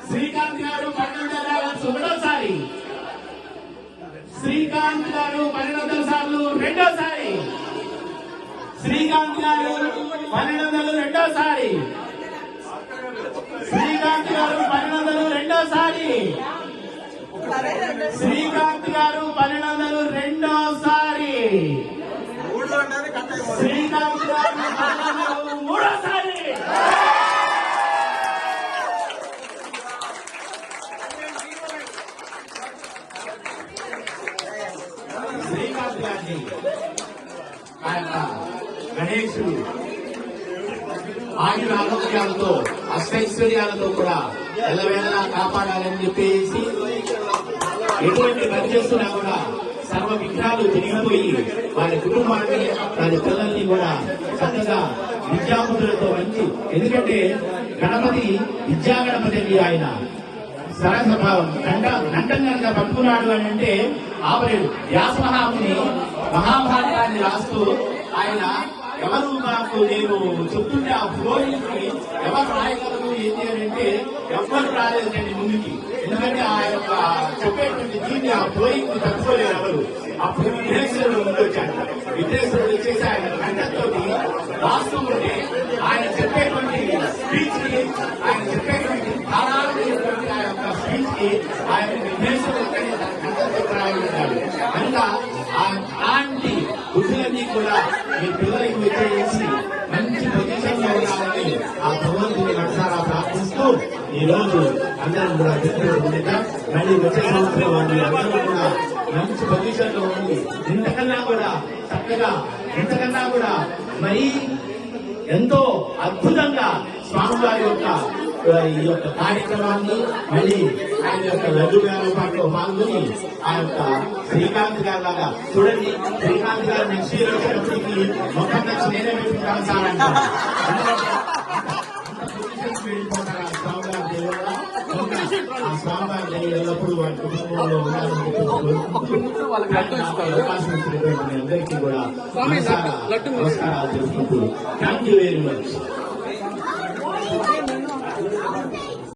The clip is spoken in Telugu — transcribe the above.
శ్రీకాంత్ గారు 1200 ఒకటోసారి, శ్రీకాంత్ గారు 1200 సార్లు రెండోసారి, శ్రీకాంత్ గారు 1200 రెండోసారి, శ్రీకాంత్ గారు 1200 రెండోసారి, శ్రీకాంత్ గారు 1200 రెండోసారి, శ్రీకాంత్ గారు 1200 మూడోసారి. శ్రీకాంత్ గారిని ఆయన గణేశుడు ఆయుర ఆరోగ్యాలతో అష్టైశ్వర్యాలతో కూడా ఎల్లవేళలా కాపాడాలని చెప్పేసి ఎటువంటి పని చేస్తున్నా కూడా సర్వ విఘ్నాలు తిరిగిపోయి వారి కుటుంబాన్ని వారి పిల్లల్ని కూడా చక్కగా విద్యాబుద్ధులతో మంచి, ఎందుకంటే గణపతి విద్యా గణపతి అండి. ఆయన సరస్వభావం ఘంటం కనుక పట్టుకున్నాడు అని అంటే ఆపరేడు. వ్యాసమహాముని మహాభారతాన్ని రాస్తూ ఆయన ఎవరు నాకు నేను చెప్తుంటే ఆ ఫ్లోరింగ్ కి ఎవరు రాయగలరు ఏంటి అని అంటే ఎవరు రాలేదండి ముందుకి. ఎందుకంటే ఆ యొక్క చెప్పేటువంటి దీన్ని ఆ ఫ్లోరింగ్ ని తట్టుకోలేరు ఎవరు. అప్పుడు విఘ్నేశ్వరుడు ముందు వచ్చాడు. విఘ్నేశ్వరుడు వచ్చేసి ఆయన కంఠంతో రాస్తూ ఉంటే ఆయన చెప్పేటువంటి స్పీచ్ కి, ఆయన చెప్పేటువంటి ధారాళమైనటువంటి ఆ యొక్క స్పీచ్ కి ఆయన విఘ్నేశ్వరుడు కంఠంతో రాయగలిగాడు. కనుక అలాంటి బుద్ధులన్నీ కూడా మీ పిల్లలకి వచ్చేసి మంచి పొజిషన్ లో ఉండాలని ఆ భగవంతుని మనసారా ప్రార్థిస్తూ ఈ రోజు అందరం కూడా గుర్తుండగా మళ్ళీ వచ్చే సంవత్సరం వాళ్ళు అందరూ కూడా మంచి పొజిషన్ లో ఉంది. ఇంతకన్నా కూడా చక్కగా, ఇంతకన్నా కూడా మరీ ఎంతో అద్భుతంగా స్వామివారి యొక్క ఈ యొక్క కార్యక్రమాన్ని మళ్ళీ ఆయన యొక్క లడ్డు వ్యాపారంలో పాల్గొని ఆ యొక్క శ్రీకాంత్ గారి లాగా చూడండి. శ్రీకాంత్ గారు నెక్స్ట్ ఇయర్ వచ్చేటప్పటికి మొత్తం నచ్చి నేనే పెట్టుకుంటాను సార్ అంటారు. వెళ్ళిపోతారు ఆ స్వామివారి దేవుడు. ఆ స్వామివారి దేవుడు ఎల్లప్పుడూ వారి కుటుంబంలో ఉండాలని అవకాశం ఇచ్చినటువంటి అందరికీ కూడా నమస్కారాలు తెలుసుకుంటూ థ్యాంక్ యూ వెరీ మచ్.